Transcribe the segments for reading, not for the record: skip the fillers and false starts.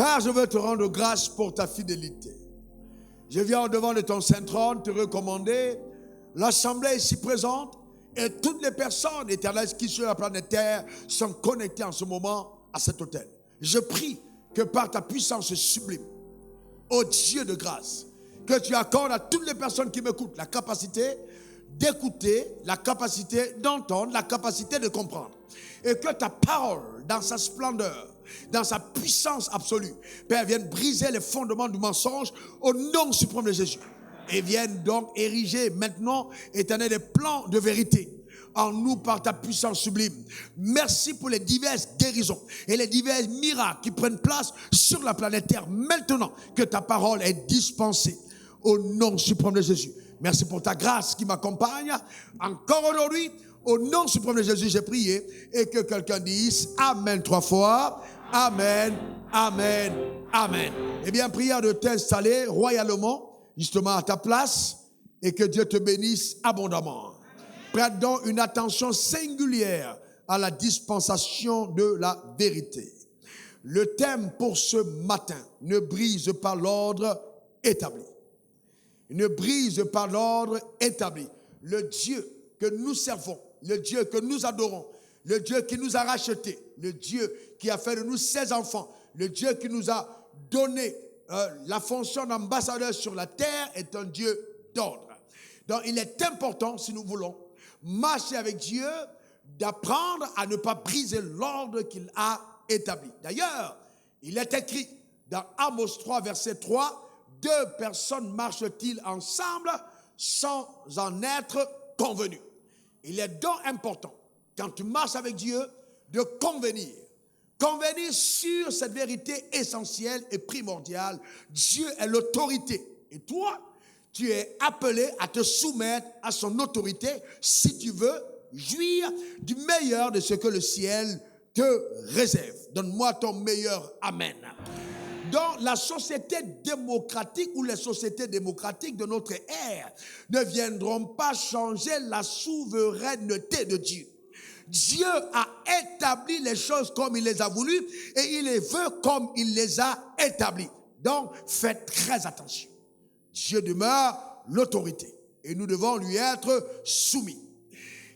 Père, je veux te rendre grâce pour ta fidélité. Je viens au-devant de ton Saint-Trône te recommander l'assemblée ici présente et toutes les personnes éternelles qui sur la planète Terre sont connectées en ce moment à cet autel. Je prie que par ta puissance sublime, ô Dieu de grâce, que tu accordes à toutes les personnes qui m'écoutent la capacité d'écouter, la capacité d'entendre, la capacité de comprendre. Et que ta parole, dans sa splendeur, dans sa puissance absolue, Père, vienne briser les fondements du mensonge au nom suprême de Jésus. Et vienne donc ériger maintenant, éternel, des plans de vérité en nous par ta puissance sublime. Merci pour les diverses guérisons et les divers miracles qui prennent place sur la planète Terre maintenant que ta parole est dispensée au nom suprême de Jésus. Merci pour ta grâce qui m'accompagne encore aujourd'hui. Au nom suprême de Jésus, j'ai prié et que quelqu'un dise Amen 3 fois. Amen, Amen, Amen. Eh bien, prière de t'installer royalement, justement à ta place, et que Dieu te bénisse abondamment. Prête donc une attention singulière à la dispensation de la vérité. Le thème pour ce matin, ne brise pas l'ordre établi. Ne brise pas l'ordre établi. Le Dieu que nous servons, le Dieu que nous adorons, le Dieu qui nous a rachetés, le Dieu qui a fait de nous ses enfants, le Dieu qui nous a donné la fonction d'ambassadeur sur la terre est un Dieu d'ordre. Donc il est important, si nous voulons marcher avec Dieu, d'apprendre à ne pas briser l'ordre qu'il a établi. D'ailleurs, il est écrit dans Amos 3, verset 3, « Deux personnes marchent-ils ensemble sans en être convenus ?» Il est donc important, quand tu marches avec Dieu, de convenir. Convenir sur cette vérité essentielle et primordiale. Dieu est l'autorité. Et toi, tu es appelé à te soumettre à son autorité si tu veux jouir du meilleur de ce que le ciel te réserve. Donne-moi ton meilleur Amen. Donc, la société démocratique ou les sociétés démocratiques de notre ère ne viendront pas changer la souveraineté de Dieu. Dieu a établi les choses comme il les a voulues et il les veut comme il les a établies. Donc, faites très attention. Dieu demeure l'autorité et nous devons lui être soumis.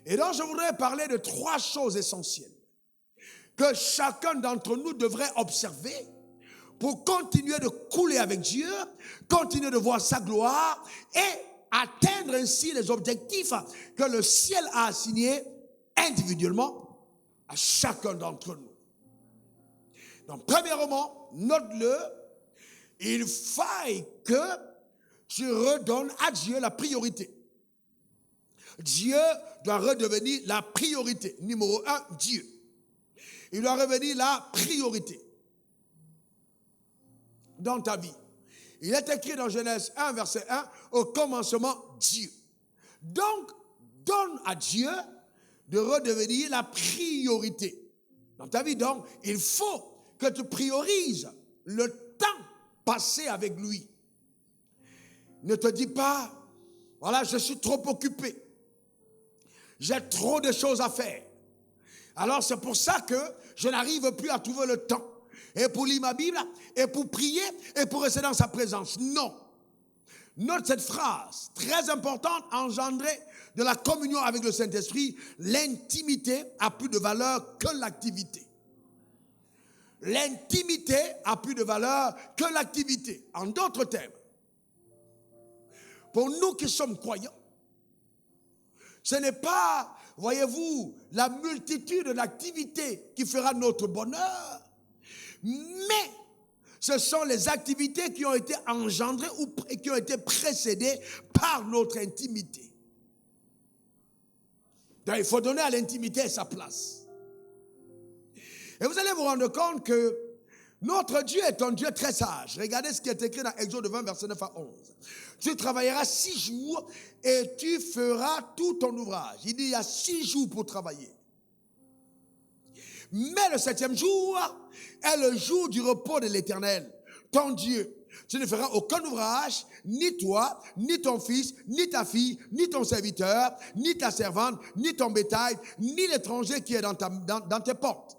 Et donc, je voudrais parler de 3 choses essentielles que chacun d'entre nous devrait observer pour continuer de couler avec Dieu, continuer de voir sa gloire et atteindre ainsi les objectifs que le ciel a assignés individuellement à chacun d'entre nous. Donc, premièrement, note-le, il faille que tu redonnes à Dieu la priorité. Dieu doit redevenir la priorité. Numéro 1, Dieu. Il doit revenir la priorité dans ta vie. Il est écrit dans Genèse 1, verset 1, au commencement, Dieu. Donc, donne à Dieu de redevenir la priorité dans ta vie. Donc, il faut que tu priorises le temps passé avec lui. Ne te dis pas, voilà, je suis trop occupé. J'ai trop de choses à faire. Alors, c'est pour ça que je n'arrive plus à trouver le temps. Et pour lire ma Bible, et pour prier, et pour rester dans sa présence. Non. Note cette phrase, très importante, engendrée de la communion avec le Saint-Esprit. L'intimité a plus de valeur que l'activité. L'intimité a plus de valeur que l'activité. En d'autres termes, pour nous qui sommes croyants, ce n'est pas, voyez-vous, la multitude d'activités qui fera notre bonheur, mais ce sont les activités qui ont été engendrées ou qui ont été précédées par notre intimité. Donc, il faut donner à l'intimité sa place. Et vous allez vous rendre compte que notre Dieu est un Dieu très sage. Regardez ce qui est écrit dans Exode 20, verset 9 à 11. Tu travailleras 6 jours et tu feras tout ton ouvrage. Il dit, il y a 6 jours pour travailler. Mais le 7e jour est le jour du repos de l'Éternel, ton Dieu. Tu ne feras aucun ouvrage, ni toi, ni ton fils, ni ta fille, ni ton serviteur, ni ta servante, ni ton bétail, ni l'étranger qui est dans tes portes.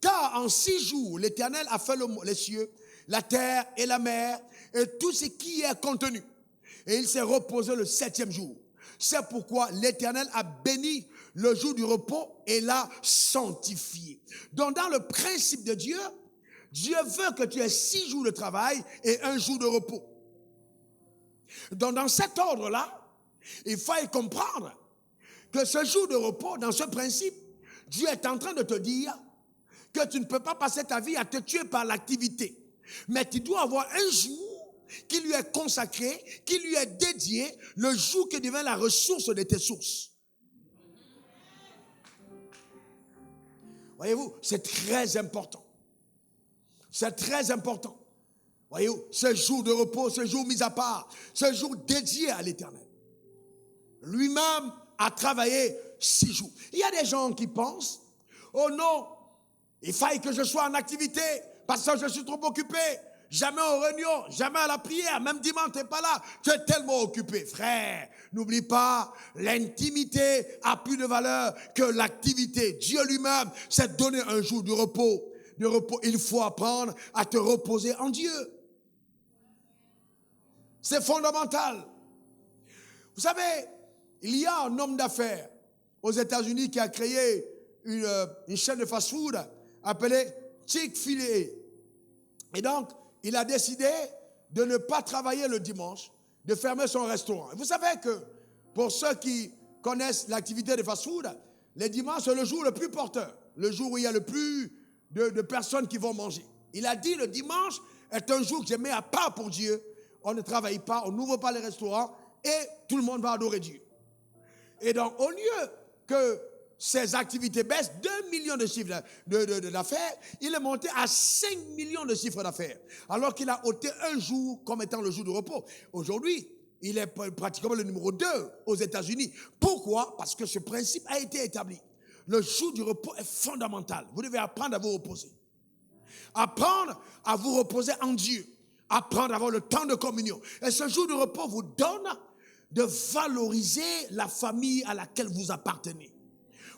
Car en 6 jours, l'Éternel a fait les cieux, la terre et la mer, et tout ce qui y est contenu. Et il s'est reposé le 7e jour. C'est pourquoi l'Éternel a béni le jour du repos et l'a sanctifié. Donc dans le principe de Dieu, Dieu veut que tu aies 6 jours de travail et 1 jour de repos. Donc dans cet ordre-là, il faut comprendre que ce jour de repos, dans ce principe, Dieu est en train de te dire que tu ne peux pas passer ta vie à te tuer par l'activité. Mais tu dois avoir un jour qui lui est consacré, qui lui est dédié, le jour qui devient la ressource de tes sources. Voyez-vous, c'est très important. C'est très important. Voyez-vous, ce jour de repos, ce jour mis à part, ce jour dédié à l'Éternel. Lui-même a travaillé 6 jours. Il y a des gens qui pensent, oh non, il faille que je sois en activité parce que je suis trop occupé. Jamais aux réunions, jamais à la prière, même dimanche, tu n'es pas là. Tu es tellement occupé. Frère, n'oublie pas, l'intimité a plus de valeur que l'activité. Dieu lui-même s'est donné un jour de repos. Il faut apprendre à te reposer en Dieu. C'est fondamental. Vous savez, il y a un homme d'affaires aux États-Unis qui a créé une chaîne de fast-food appelée Chick-fil-A. Et donc, il a décidé de ne pas travailler le dimanche, de fermer son restaurant. Et vous savez que pour ceux qui connaissent l'activité de fast-food, les dimanches, c'est le jour le plus porteur, le jour où il y a le plus de personnes qui vont manger. Il a dit le dimanche est un jour que j'ai mis à part pour Dieu. On ne travaille pas, on n'ouvre pas les restaurants et tout le monde va adorer Dieu. Et donc, au lieu que ces activités baissent 2 millions de chiffres d'affaires, il est monté à 5 millions de chiffres d'affaires. Alors qu'il a ôté un jour comme étant le jour de repos. Aujourd'hui, il est pratiquement le numéro 2 aux États-Unis. Pourquoi? Parce que ce principe a été établi. Le jour du repos est fondamental. Vous devez apprendre à vous reposer. Apprendre à vous reposer en Dieu. Apprendre à avoir le temps de communion. Et ce jour de repos vous donne de valoriser la famille à laquelle vous appartenez.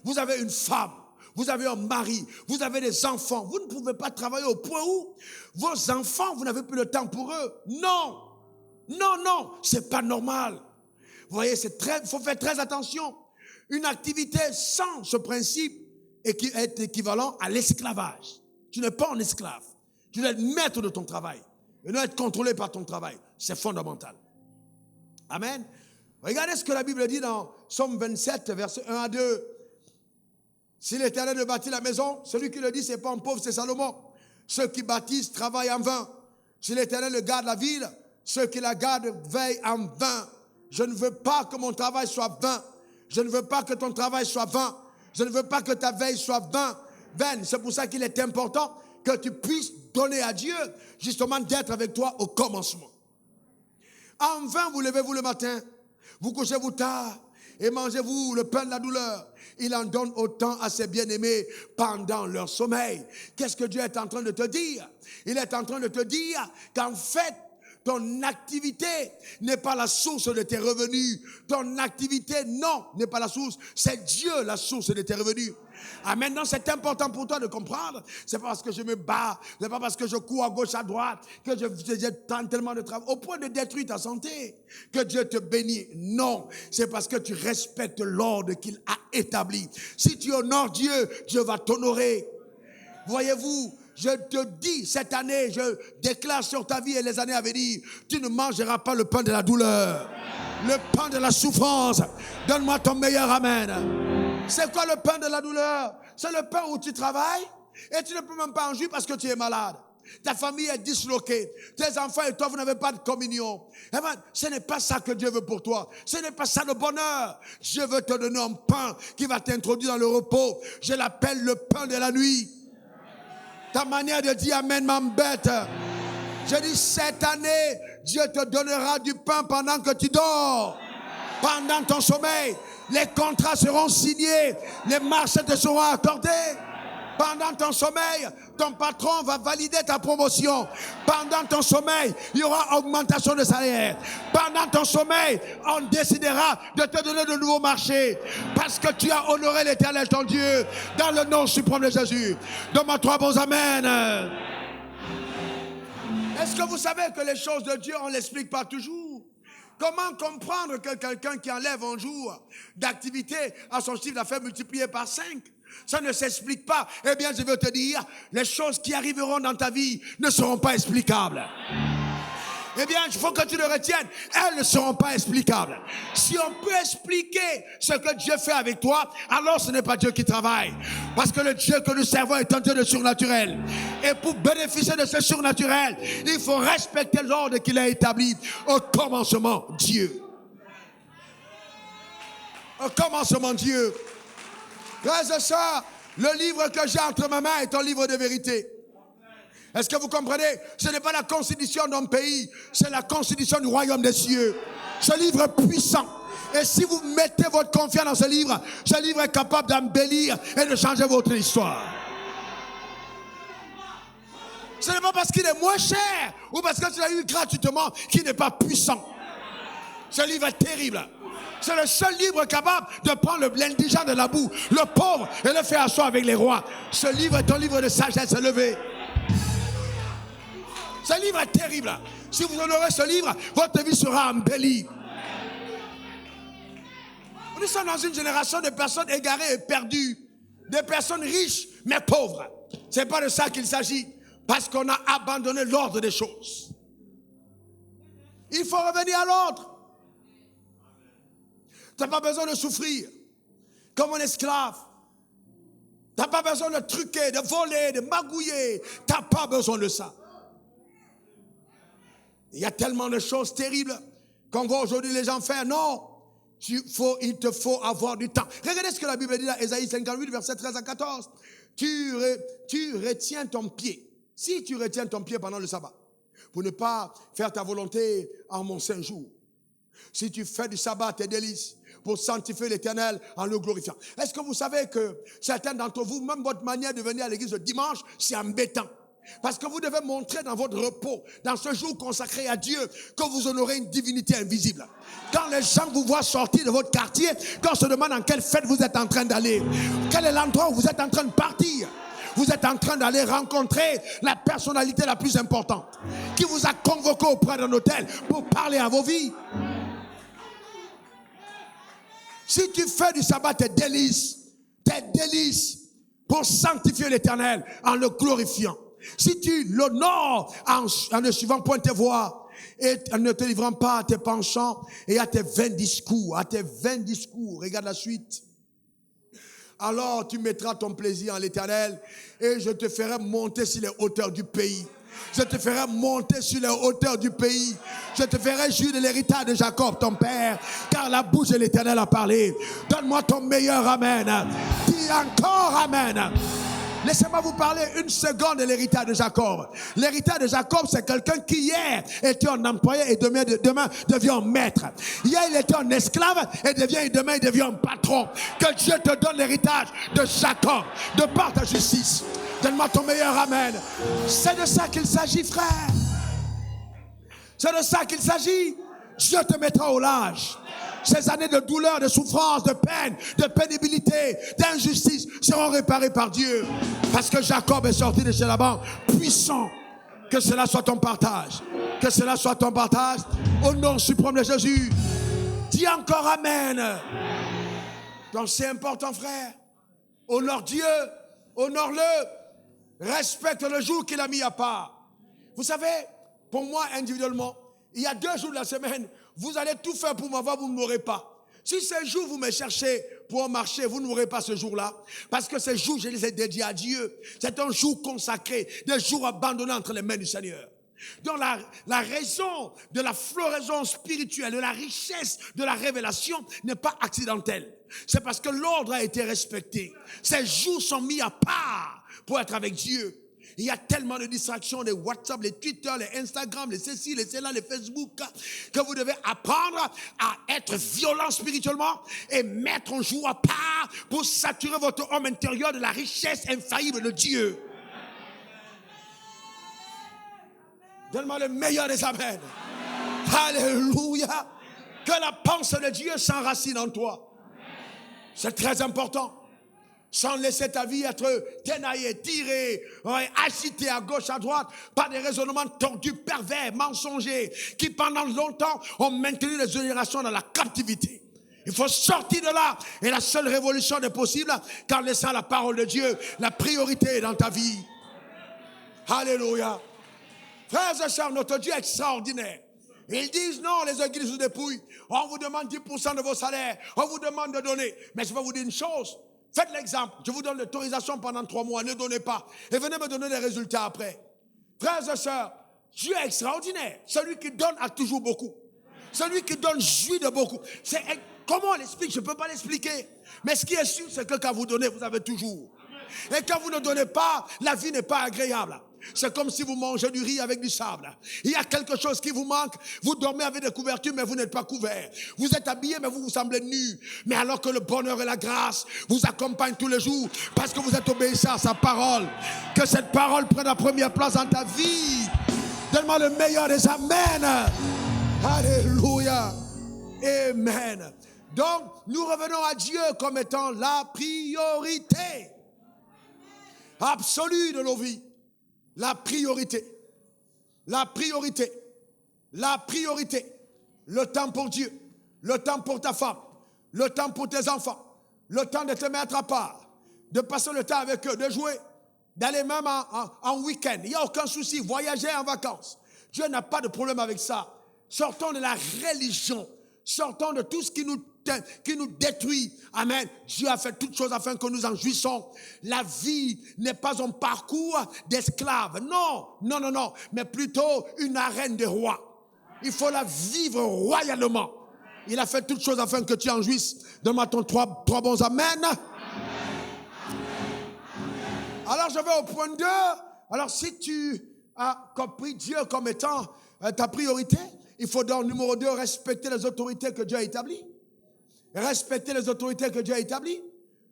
Vous avez une femme, vous avez un mari, vous avez des enfants. Vous ne pouvez pas travailler au point où vos enfants, vous n'avez plus le temps pour eux. Non, non, non, c'est pas normal. Vous voyez, il faut faire très attention. Une activité sans ce principe est équivalent à l'esclavage. Tu n'es pas un esclave. Tu dois être maître de ton travail. Et non être contrôlé par ton travail. C'est fondamental. Amen. Regardez ce que la Bible dit dans Psaume 27, versets 1 à 2. Si l'Éternel ne bâtit la maison, celui qui le dit, c'est pas un pauvre, c'est Salomon. Ceux qui bâtissent travaillent en vain. Si l'Éternel garde la ville, ceux qui la gardent veillent en vain. Je ne veux pas que mon travail soit vain. Je ne veux pas que ton travail soit vain. Je ne veux pas que ta veille soit vaine. C'est pour ça qu'il est important que tu puisses donner à Dieu, justement, d'être avec toi au commencement. En vain, vous levez-vous le matin, vous couchez-vous tard et mangez-vous le pain de la douleur. Il en donne autant à ses bien-aimés pendant leur sommeil. Qu'est-ce que Dieu est en train de te dire? Il est en train de te dire qu'en fait, ton activité n'est pas la source de tes revenus. Ton activité, non, n'est pas la source. C'est Dieu la source de tes revenus. Ah, maintenant, c'est important pour toi de comprendre. C'est pas parce que je me bats, c'est pas parce que je cours à gauche, à droite, que j'ai tellement de travail, au point de détruire ta santé, que Dieu te bénit. Non, c'est parce que tu respectes l'ordre qu'il a établi. Si tu honores Dieu, Dieu va t'honorer. Voyez-vous, je te dis, cette année, je déclare sur ta vie et les années à venir, tu ne mangeras pas le pain de la douleur, le pain de la souffrance. Donne-moi ton meilleur amen. C'est quoi le pain de la douleur? C'est le pain où tu travailles et tu ne peux même pas en jouir parce que tu es malade. Ta famille est disloquée. Tes enfants et toi, vous n'avez pas de communion. Eh bien, ce n'est pas ça que Dieu veut pour toi. Ce n'est pas ça le bonheur. Dieu veut te donner un pain qui va t'introduire dans le repos. Je l'appelle le pain de la nuit. Ta manière de dire amen m'embête. Je dis cette année, Dieu te donnera du pain pendant que tu dors. Pendant ton sommeil. Les contrats seront signés. Les marchés te seront accordés. Pendant ton sommeil, ton patron va valider ta promotion. Pendant ton sommeil, il y aura augmentation de salaire. Pendant ton sommeil, on décidera de te donner de nouveaux marchés. Parce que tu as honoré l'Éternel, ton Dieu, dans le nom suprême de Jésus. Donne-moi 3 bons amen. Est-ce que vous savez que les choses de Dieu, on ne l'explique pas toujours? Comment comprendre que quelqu'un qui enlève un jour d'activité à son chiffre d'affaires multiplié par 5? Ça ne s'explique pas. Eh bien, je veux te dire, les choses qui arriveront dans ta vie ne seront pas explicables. Eh bien, il faut que tu le retiennes. Elles ne seront pas explicables. Si on peut expliquer ce que Dieu fait avec toi, alors ce n'est pas Dieu qui travaille. Parce que le Dieu que nous servons est un Dieu de surnaturel. Et pour bénéficier de ce surnaturel, il faut respecter l'ordre qu'il a établi au commencement, Dieu. Au commencement, Dieu. Grâce à ça, le livre que j'ai entre mes mains est un livre de vérité. Est-ce que vous comprenez? Ce n'est pas la constitution d'un pays, c'est la constitution du royaume des cieux. Ce livre est puissant. Et si vous mettez votre confiance dans ce livre est capable d'embellir et de changer votre histoire. Ce n'est pas parce qu'il est moins cher ou parce que tu l'as eu gratuitement qu'il n'est pas puissant. Ce livre est terrible. C'est le seul livre capable de prendre l'indigent de la boue, le pauvre, et le faire asseoir avec les rois. Ce livre est un livre de sagesse élevée. Ce livre est terrible. Si vous honorez ce livre, votre vie sera embellie. Nous sommes dans une génération de personnes égarées et perdues. Des personnes riches, mais pauvres. Ce n'est pas de ça qu'il s'agit. Parce qu'on a abandonné l'ordre des choses. Il faut revenir à l'ordre. Tu n'as pas besoin de souffrir comme un esclave. Tu n'as pas besoin de truquer, de voler, de magouiller. Tu n'as pas besoin de ça. Il y a tellement de choses terribles qu'on voit aujourd'hui les gens faire. Non, il te faut avoir du temps. Regardez ce que la Bible dit dans Ésaïe 58, verset 13 à 14. Tu retiens ton pied. Si tu retiens ton pied pendant le sabbat, pour ne pas faire ta volonté en mon saint jour. Si tu fais du sabbat tes délices, pour sanctifier l'Éternel en le glorifiant. Est-ce que vous savez que certains d'entre vous, même votre manière de venir à l'église le dimanche, c'est embêtant? Parce que vous devez montrer dans votre repos, dans ce jour consacré à Dieu, que vous honorez une divinité invisible. Quand les gens vous voient sortir de votre quartier, quand on se demande en quelle fête vous êtes en train d'aller, quel est l'endroit où vous êtes en train de partir, vous êtes en train d'aller rencontrer la personnalité la plus importante, qui vous a convoqué auprès d'un hôtel pour parler à vos vies. Si tu fais du sabbat tes délices pour sanctifier l'Éternel en le glorifiant. Si tu l'honores en ne suivant point tes voies et en ne te livrant pas à tes penchants et à tes vains discours, regarde la suite. Alors tu mettras ton plaisir en l'Éternel et je te ferai monter sur les hauteurs du pays. Je te ferai monter sur les hauteurs du pays. Je te ferai jouir de l'héritage de Jacob, ton père, car la bouche de l'Éternel a parlé. Donne-moi ton meilleur amen. Dis encore amen. Laissez-moi vous parler une seconde de l'héritage de Jacob. L'héritage de Jacob, c'est quelqu'un qui hier était un employé et demain devient un maître. Hier, il était un esclave et demain, il devient un patron. Que Dieu te donne l'héritage de Jacob, de par ta justice. Donne-moi ton meilleur amen. C'est de ça qu'il s'agit, frère. C'est de ça qu'il s'agit. Dieu te mettra au large. Ces années de douleur, de souffrance, de peine, de pénibilité, d'injustice seront réparées par Dieu. Parce que Jacob est sorti de chez Laban puissant. Que cela soit ton partage. Que cela soit ton partage. Au nom suprême de Jésus. Dis encore amen. Donc c'est important, frère. Honore Dieu. Honore-le. Respecte le jour qu'il a mis à part. Vous savez, pour moi individuellement, il y a 2 jours de la semaine, vous allez tout faire pour m'avoir, vous ne m'aurez pas. Si ce jour vous me cherchez pour un marché, vous n'aurez pas ce jour-là. Parce que ce jour, je les ai dédiés à Dieu. C'est un jour consacré, des jours abandonnés entre les mains du Seigneur. Donc la raison de la floraison spirituelle, de la richesse, de la révélation n'est pas accidentelle. C'est parce que l'ordre a été respecté. Ces jours sont mis à part pour être avec Dieu. il y a tellement de distractions, les WhatsApp, les Twitter, les Instagram, les ceci, les cela, les Facebook, que vous devez apprendre à être violent spirituellement et mettre en joue à part pour saturer votre homme intérieur de la richesse infaillible de Dieu. Donne-moi le meilleur des amens. Alléluia. Que la pensée de Dieu s'enracine en toi. C'est très important. Sans laisser ta vie être ténaillée, tirée, agitée à gauche, à droite, par des raisonnements tordus, pervers, mensongers, qui pendant longtemps ont maintenu les générations dans la captivité. Il faut sortir de là. Et la seule révolution n'est possible qu'en laissant la parole de Dieu, la priorité dans ta vie. Alléluia. Frères et sœurs, notre Dieu est extraordinaire. Ils disent non, les églises vous dépouillent. On vous demande 10% de vos salaires. On vous demande de donner. Mais je vais vous dire une chose. Faites l'exemple. Je vous donne l'autorisation pendant 3 mois. Ne donnez pas. Et venez me donner les résultats après. Frères et sœurs, Dieu est extraordinaire. Celui qui donne a toujours beaucoup. Celui qui donne jouit de beaucoup. Comment on l'explique? Je ne peux pas l'expliquer. Mais ce qui est sûr, c'est que quand vous donnez, vous avez toujours. Et quand vous ne donnez pas, la vie n'est pas agréable. C'est comme si vous mangez du riz avec du sable. Il y a quelque chose qui vous manque. Vous dormez avec des couvertures, mais vous n'êtes pas couverts. Vous êtes habillés, mais vous vous semblez nus. Mais alors que le bonheur et la grâce vous accompagnent tous les jours, parce que vous êtes obéissants à sa parole. Que cette parole prenne la première place dans ta vie. Donne-moi le meilleur des amens. Alléluia. Amen. Donc, nous revenons à Dieu comme étant la priorité absolue de nos vies. La priorité. La priorité. La priorité. Le temps pour Dieu. Le temps pour ta femme. Le temps pour tes enfants. Le temps de te mettre à part. De passer le temps avec eux. De jouer. D'aller même en week-end. Il n'y a aucun souci. Voyager en vacances. Dieu n'a pas de problème avec ça. Sortons de la religion. Sortons de tout ce qui nous détruit. Amen. Dieu a fait toutes choses afin que nous en jouissons. La vie n'est pas un parcours d'esclaves. Non, non, non, non. Mais plutôt une arène de rois. Il faut la vivre royalement. Il a fait toutes choses afin que tu en jouisses. Donne-moi ton trois bons amen. Alors je vais au point 2. Alors si tu as compris Dieu comme étant ta priorité, il faut donc, numéro 2, respecter les autorités que Dieu a établies. Respecter les autorités que Dieu a établies.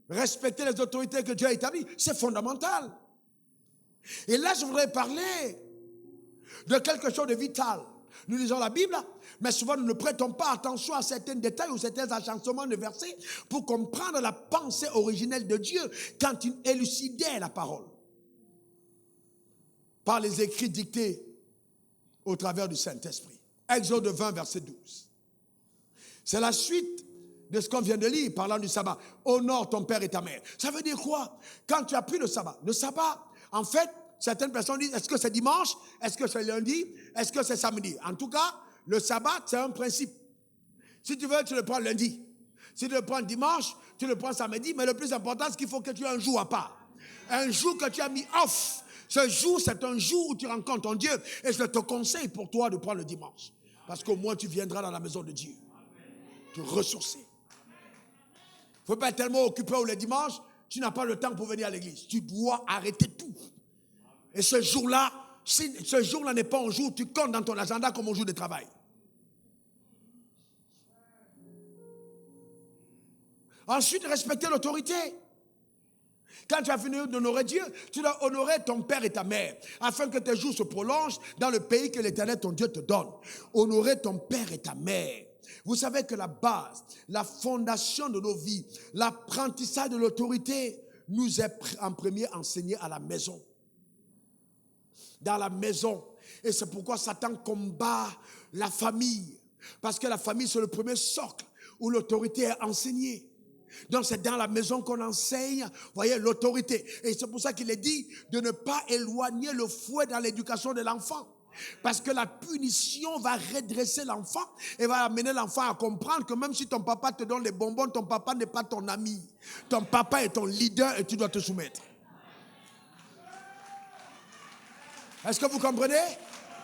Respecter les autorités que Dieu a établies, c'est fondamental. Et là, je voudrais parler de quelque chose de vital. Nous lisons la Bible, mais souvent nous ne prêtons pas attention à certains détails ou certains agencements de versets pour comprendre la pensée originelle de Dieu quand il élucidait la parole. Par les écrits dictés au travers du Saint-Esprit. Exode 20, verset 12. C'est la suite de ce qu'on vient de lire, parlant du sabbat. Honore ton père et ta mère. Ça veut dire quoi? Quand tu as pris le sabbat, en fait, certaines personnes disent, est-ce que c'est dimanche? Est-ce que c'est lundi? Est-ce que c'est samedi? En tout cas, le sabbat, c'est un principe. Si tu veux, tu le prends lundi. Si tu le prends dimanche, tu le prends samedi. Mais le plus important, c'est qu'il faut que tu aies un jour à part. Un jour que tu as mis off. Ce jour, c'est un jour où tu rencontres ton Dieu. Et je te conseille pour toi de prendre le dimanche. Parce qu'au moins, tu viendras dans la maison de Dieu. Te ressourcer. Il ne faut pas être tellement occupé le dimanche, tu n'as pas le temps pour venir à l'église. Tu dois arrêter tout. Et ce jour-là, si ce jour-là n'est pas un jour, tu comptes dans ton agenda comme un jour de travail. Ensuite, respecter l'autorité. Quand tu as fini d'honorer Dieu, tu dois honorer ton père et ta mère, afin que tes jours se prolongent dans le pays que l'Éternel, ton Dieu, te donne. Honorer ton père et ta mère. Vous savez que la base, la fondation de nos vies, l'apprentissage de l'autorité nous est en premier enseigné à la maison. Dans la maison. Et c'est pourquoi Satan combat la famille. Parce que la famille, c'est le premier socle où l'autorité est enseignée. Donc c'est dans la maison qu'on enseigne, voyez, l'autorité. Et c'est pour ça qu'il est dit de ne pas éloigner le fouet dans l'éducation de l'enfant. Parce que la punition va redresser l'enfant et va amener l'enfant à comprendre que même si ton papa te donne les bonbons, ton papa n'est pas ton ami. Ton papa est ton leader et tu dois te soumettre. Est-ce que vous comprenez?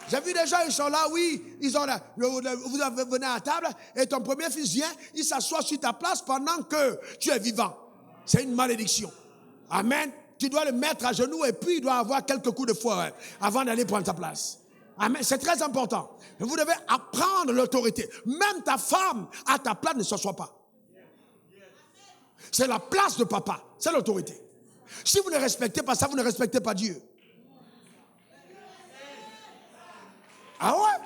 J'ai vu des gens, ils sont là, oui, ils ont là, vous venez à la table et ton premier fils vient, il s'assoit sur ta place pendant que tu es vivant. C'est une malédiction. Amen. tu dois le mettre à genoux et puis il doit avoir quelques coups de fouet avant d'aller prendre ta place. Amen. C'est très important. Vous devez apprendre l'autorité. Même ta femme à ta place ne s'assoit pas. C'est la place de papa. C'est l'autorité. Si vous ne respectez pas ça, vous ne respectez pas Dieu. Ah ouais?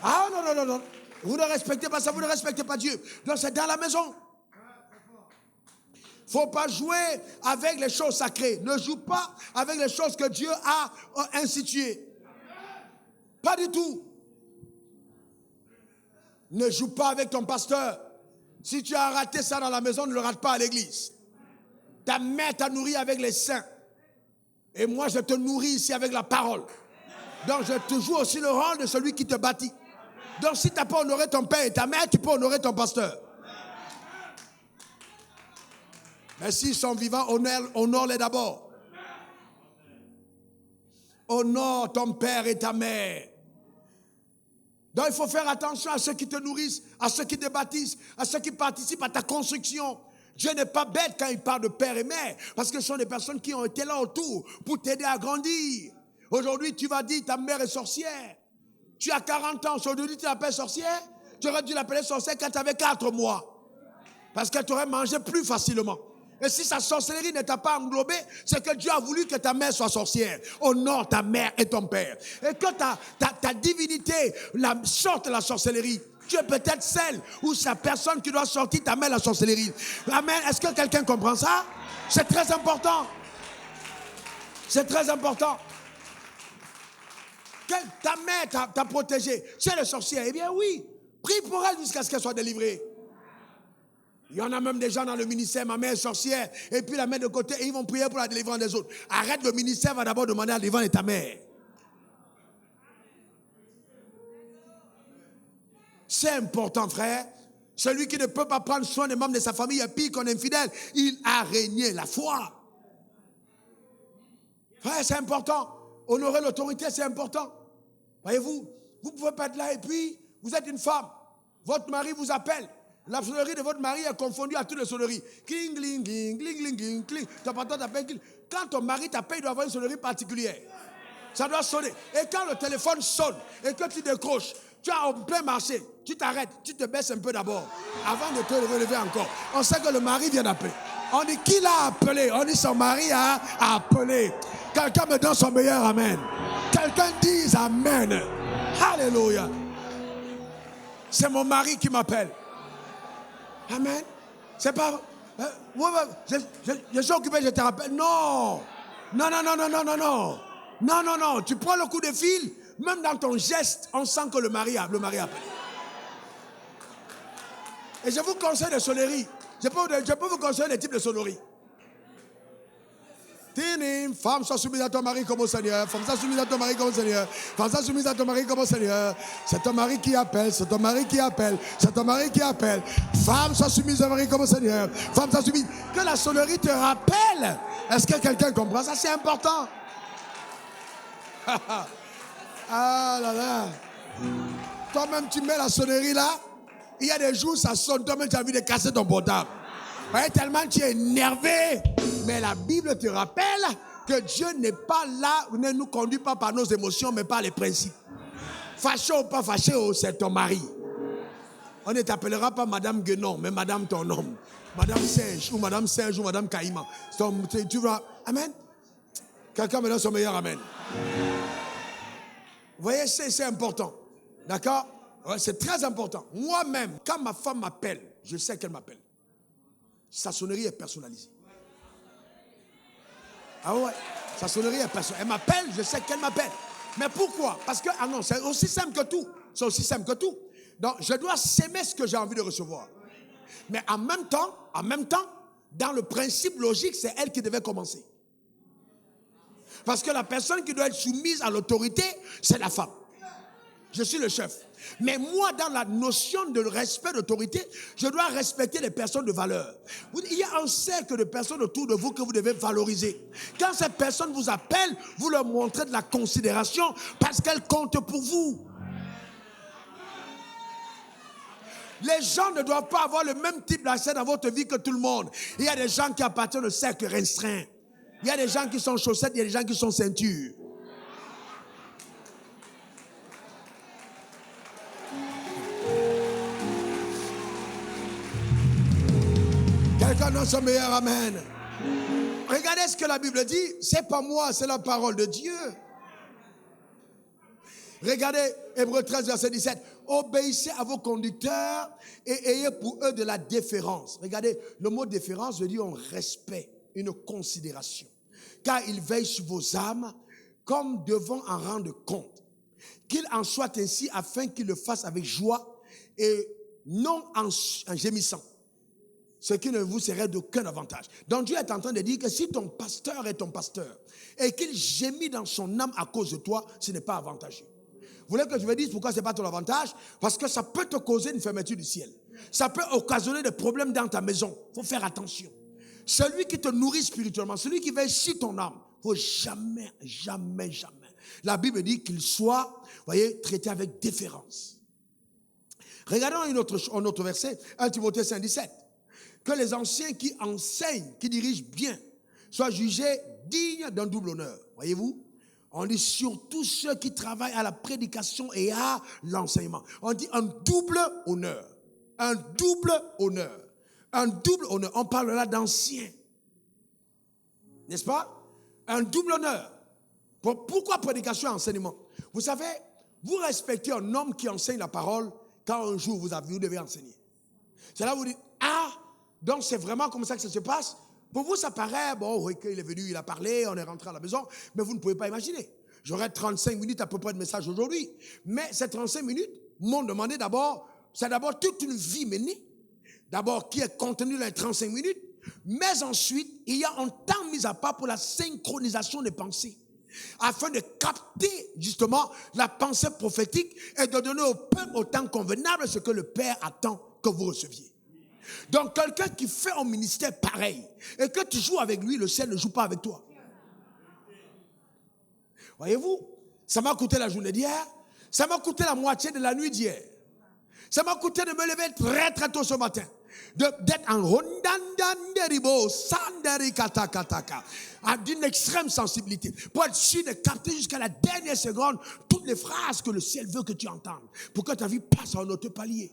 Ah non. Vous ne respectez pas ça, vous ne respectez pas Dieu. Donc c'est dans la maison. Il ne faut pas jouer avec les choses sacrées. Ne joue pas avec les choses que Dieu a instituées. Pas du tout. Ne joue pas avec ton pasteur. Si tu as raté ça dans la maison, ne le rate pas à l'église. Ta mère t'a nourri avec les saints. Et moi, je te nourris ici avec la parole. Donc, je te joue aussi le rôle de celui qui te bâtit. Donc, si tu n'as pas honoré ton père et ta mère, tu peux honorer ton pasteur. Mais s'ils sont vivants, honore-les d'abord. Honore ton père et ta mère. Donc, il faut faire attention à ceux qui te nourrissent, à ceux qui te bâtissent, à ceux qui participent à ta construction. Dieu n'est pas bête quand il parle de père et mère, parce que ce sont des personnes qui ont été là autour pour t'aider à grandir. Aujourd'hui, tu vas dire ta mère est sorcière. Tu as 40 ans, aujourd'hui tu l'appelles sorcière. Tu aurais dû l'appeler sorcière quand tu avais 4 mois. Parce qu'elle t'aurait mangé plus facilement. Et si sa sorcellerie ne t'a pas englobé, c'est que Dieu a voulu que ta mère soit sorcière. Honore ta mère et ton père. Et que ta divinité sorte de la sorcellerie. Tu es peut-être celle ou sa personne qui doit sortir ta mère de la sorcellerie. Amen. Est-ce que quelqu'un comprend ça? C'est très important. C'est très important. Que ta mère t'a protégé. C'est le sorcier. Eh bien oui. Prie pour elle jusqu'à ce qu'elle soit délivrée. Il y en a même des gens dans le ministère, ma mère est sorcière, et puis la mère de côté, et ils vont prier pour la délivrance des autres. Arrête le ministère, va d'abord demander la délivrance de ta mère. C'est important, frère. Celui qui ne peut pas prendre soin des membres de sa famille est pire qu'un infidèle. Il a régné la foi. Frère, c'est important. Honorer l'autorité, c'est important. Voyez-vous, vous ne pouvez pas être là et puis, vous êtes une femme. Votre mari vous appelle. La sonnerie de votre mari est confondue à toutes les sonneries. Cling, cling, cling, cling, cling, cling, cling. Ton patron t'appelle, cling. Quand ton mari t'appelle, il doit avoir une sonnerie particulière. Ça doit sonner. Et quand le téléphone sonne et que tu décroches, tu as en plein marché, tu t'arrêtes, tu te baisses un peu d'abord, avant de te relever encore. On sait que le mari vient d'appeler. On dit qui l'a appelé? On dit son mari a appelé. Quelqu'un me donne son meilleur amen. Quelqu'un dise amen. Alléluia. C'est mon mari qui m'appelle. Amen. C'est pas... je suis occupé, je te rappelle. Non. Non. Tu prends le coup de fil, même dans ton geste, on sent que le mari a appelé. Et je vous conseille des sonneries. Je peux vous conseiller des types de sonneries. Femme, sois soumise à ton mari comme au Seigneur. Femme, sois soumise à ton mari comme au Seigneur. Femme, sois soumise à ton mari comme au Seigneur. C'est ton mari qui appelle. C'est ton mari qui appelle. C'est ton mari qui appelle. Femme, sois soumise à ton mari comme au Seigneur. Femme, sois soumise. Que la sonnerie te rappelle. Est-ce que quelqu'un comprend ça? C'est important. Ah là là. Toi-même, tu mets la sonnerie là. Il y a des jours, ça sonne. Toi-même, tu as envie de casser ton portable. Ouais, tellement tu es énervé. Mais la Bible te rappelle que Dieu n'est pas là, ne nous conduit pas par nos émotions, mais par les principes. Fâché ou pas fâché, c'est ton mari. On ne t'appellera pas Madame Guénon, mais Madame ton homme. Madame Serge, ou Madame Serge, ou Madame Caïman. Tu vois, amen. Quelqu'un me donne son meilleur amen. Vous voyez, c'est important. D'accord? Ouais, c'est très important. Moi-même, quand ma femme m'appelle, je sais qu'elle m'appelle. Sa sonnerie est personnalisée. Ah ouais, sa sonnerie est personnalisée. Elle m'appelle, je sais qu'elle m'appelle. Mais pourquoi? Parce que, ah non, c'est aussi simple que tout. C'est aussi simple que tout. Donc, je dois s'aimer ce que j'ai envie de recevoir. Mais en même temps, dans le principe logique, c'est elle qui devait commencer. Parce que la personne qui doit être soumise à l'autorité, c'est la femme. Je suis le chef. Mais moi, dans la notion de respect d'autorité, je dois respecter les personnes de valeur. Il y a un cercle de personnes autour de vous que vous devez valoriser. Quand cette personne vous appelle, vous leur montrez de la considération parce qu'elle compte pour vous. Les gens ne doivent pas avoir le même type d'accès dans votre vie que tout le monde. Il y a des gens qui appartiennent au cercle restreint. Il y a des gens qui sont chaussettes, il y a des gens qui sont ceintures. Quelqu'un dans son meilleur amen. Regardez ce que la Bible dit. C'est pas moi, c'est la parole de Dieu. Regardez Hébreux 13, verset 17. Obéissez à vos conducteurs et ayez pour eux de la déférence. Regardez, le mot déférence veut dire un respect, une considération. Car ils veillent sur vos âmes comme devant en rendre compte. Qu'il en soit ainsi afin qu'ils le fassent avec joie et non en gémissant. Ce qui ne vous serait d'aucun avantage. Donc Dieu est en train de dire que si ton pasteur est ton pasteur et qu'il gémit dans son âme à cause de toi, ce n'est pas avantageux. Vous voulez que je vous dise pourquoi ce n'est pas ton avantage? Parce que ça peut te causer une fermeture du ciel. Ça peut occasionner des problèmes dans ta maison. Il faut faire attention. Celui qui te nourrit spirituellement, celui qui veille sur ton âme, il ne faut jamais, jamais, jamais. La Bible dit qu'il soit, voyez, traité avec déférence. Regardons un autre verset, 1 Timothée 5, 17. Que les anciens qui enseignent, qui dirigent bien, soient jugés dignes d'un double honneur. Voyez-vous? On dit surtout ceux qui travaillent à la prédication et à l'enseignement. On dit un double honneur. Un double honneur. Un double honneur. On parle là d'anciens. N'est-ce pas? Un double honneur. Pourquoi prédication et enseignement? Vous savez, vous respectez un homme qui enseigne la parole quand un jour vous devez enseigner. C'est là où vous dites, ah, donc c'est vraiment comme ça que ça se passe? Pour vous, ça paraît, bon, oui, il est venu, il a parlé, on est rentré à la maison, mais vous ne pouvez pas imaginer. J'aurais 35 minutes à peu près de message aujourd'hui. Mais ces 35 minutes m'ont demandé d'abord, c'est d'abord toute une vie menée, d'abord qui est contenue dans les 35 minutes, mais ensuite, il y a un temps mis à part pour la synchronisation des pensées, afin de capter justement la pensée prophétique et de donner au peuple au temps convenable ce que le Père attend que vous receviez. Donc quelqu'un qui fait un ministère pareil et que tu joues avec lui, le ciel ne joue pas avec toi. Voyez-vous, ça m'a coûté la journée d'hier, ça m'a coûté la moitié de la nuit d'hier. Ça m'a coûté de me lever très très tôt ce matin, d'être en hondandanderibo, sanderikatakataka, d'une extrême sensibilité, pour être sûr de capter jusqu'à la dernière seconde toutes les phrases que le ciel veut que tu entendes, pour que ta vie passe à un autre palier.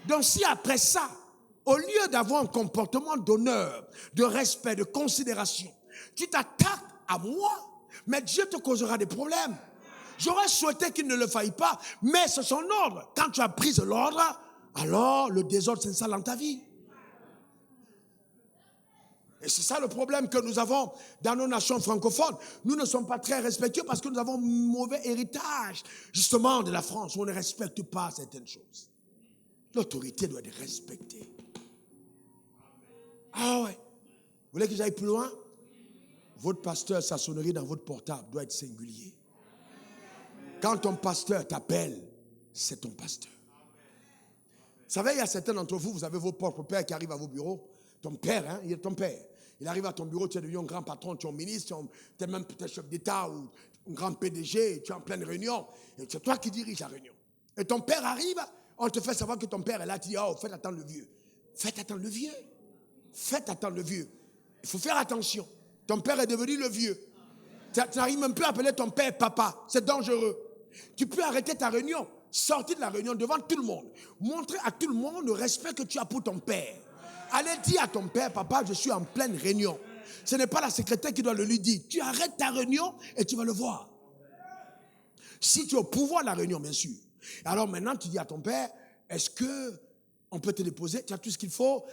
Donc si après ça, au lieu d'avoir un comportement d'honneur, de respect, de considération, tu t'attaques à moi, mais Dieu te causera des problèmes. J'aurais souhaité qu'il ne le faille pas, mais c'est son ordre. Quand tu as pris l'ordre, alors le désordre s'installe dans ta vie. Et c'est ça le problème que nous avons dans nos nations francophones. Nous ne sommes pas très respectueux parce que nous avons un mauvais héritage, justement, de la France, où on ne respecte pas certaines choses. L'autorité doit être respectée. Ah ouais. Vous voulez que j'aille plus loin? Votre pasteur, sa sonnerie dans votre portable doit être singulier. Quand ton pasteur t'appelle, c'est ton pasteur. Vous savez, il y a certains d'entre vous, vous avez vos propres pères qui arrivent à vos bureaux. Ton père, hein, il est ton père. Il arrive à ton bureau, tu es devenu un grand patron, tu es un ministre, tu es même peut-être chef d'État ou un grand PDG, tu es en pleine réunion. Et c'est toi qui diriges la réunion. Et ton père arrive, on te fait savoir que ton père est là, tu dis, oh, faites attendre le vieux. Faites attendre le vieux. Faites attendre le vieux. Il faut faire attention. Ton père est devenu le vieux. Tu n'arrives même plus à appeler ton père papa. C'est dangereux. Tu peux arrêter ta réunion, sortir de la réunion devant tout le monde. Montrer à tout le monde le respect que tu as pour ton père. Allez dire à ton père, papa, je suis en pleine réunion. Ce n'est pas la secrétaire qui doit le lui dire. Tu arrêtes ta réunion et tu vas le voir. Si tu es au pouvoir de la réunion, bien sûr. Alors maintenant, tu dis à ton père, est-ce que on peut te déposer, tu as tout ce qu'il faut.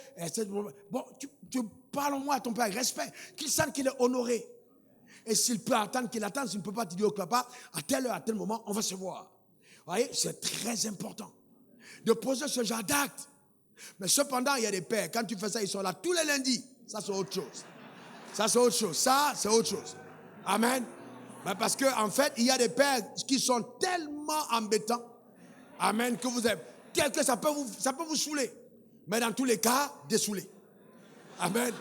Bon, tu parles au moins à ton père avec respect, qu'il sente qu'il est honoré. Et s'il peut attendre qu'il attende, s'il ne peut pas te dire au papa, à telle heure, à tel moment, on va se voir. Vous voyez, c'est très important de poser ce genre d'acte. Mais cependant, il y a des pères, quand tu fais ça, ils sont là tous les lundis. Ça, c'est autre chose. Ça, c'est autre chose. Ça, c'est autre chose. Amen. Mais parce qu'en fait, il y a des pères qui sont tellement embêtants. Amen, que vous êtes. Que ça peut vous saouler. Mais dans tous les cas, dessouler. Amen.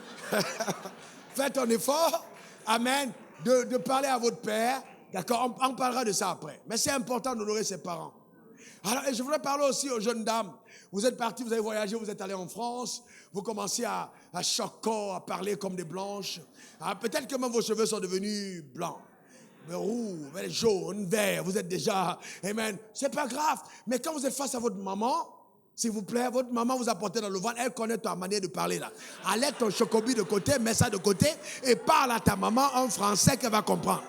Faites un effort. Amen. De parler à votre père. D'accord, on parlera de ça après. Mais c'est important d'honorer ses parents. Alors, et je voudrais parler aussi aux jeunes dames. Vous êtes partis, vous avez voyagé, vous êtes allés en France. Vous commencez à choquer, à parler comme des blanches. Peut-être que même vos cheveux sont devenus blancs. Roux, jaune, vert, vous êtes déjà, amen. C'est pas grave. Mais quand vous êtes face à votre maman, s'il vous plaît, votre maman vous a porté dans le ventre, elle connaît ta manière de parler là. Allez ton chocobi de côté, mets ça de côté et parle à ta maman en français qu'elle va comprendre.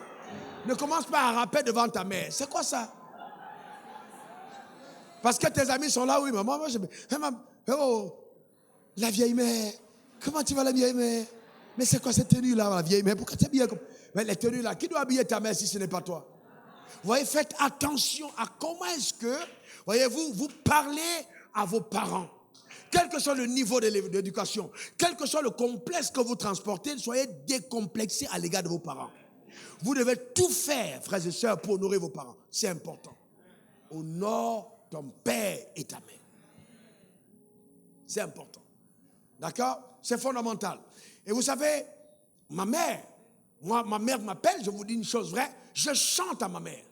Ne commence pas à rapper devant ta mère. C'est quoi ça? Parce que tes amis sont là, oui, maman, moi je... Oh, la vieille mère. Comment tu vas, la vieille mère? Mais c'est quoi cette tenue là, la vieille mère? Pourquoi tu es habillée comme... Mais les tenues là, qui doit habiller ta mère si ce n'est pas toi? Vous voyez, faites attention à comment est-ce que, voyez-vous, vous parlez à vos parents. Quel que soit le niveau d'éducation, quel que soit le complexe que vous transportez, soyez décomplexés à l'égard de vos parents. Vous devez tout faire, frères et sœurs, pour honorer vos parents. C'est important. Honore ton père et ta mère. C'est important. D'accord? C'est fondamental. Et vous savez, ma mère m'appelle, je vous dis une chose vraie, je chante à ma mère.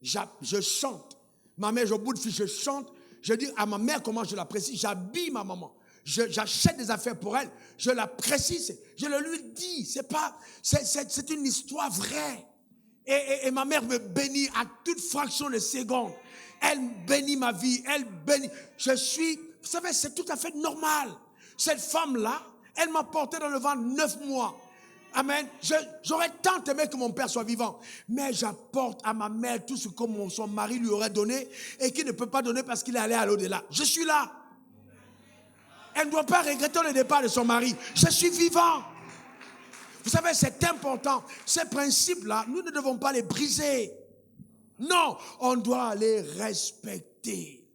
Je chante. Ma mère, au bout de fil, je chante. Je dis à ma mère comment je l'apprécie. J'habille ma maman. J'achète des affaires pour elle. Je l'apprécie. Je le lui dis. C'est une histoire vraie. Et ma mère me bénit à toute fraction de seconde. Elle bénit ma vie. Elle bénit. Vous savez, c'est tout à fait normal. Cette femme-là, elle m'a porté dans le ventre 9 mois. Amen. J'aurais tant aimé que mon père soit vivant. Mais j'apporte à ma mère tout ce que son mari lui aurait donné et qu'il ne peut pas donner parce qu'il est allé à l'au-delà. Je suis là. Elle ne doit pas regretter le départ de son mari. Je suis vivant. Vous savez, c'est important. Ces principes-là, nous ne devons pas les briser. Non, on doit les respecter.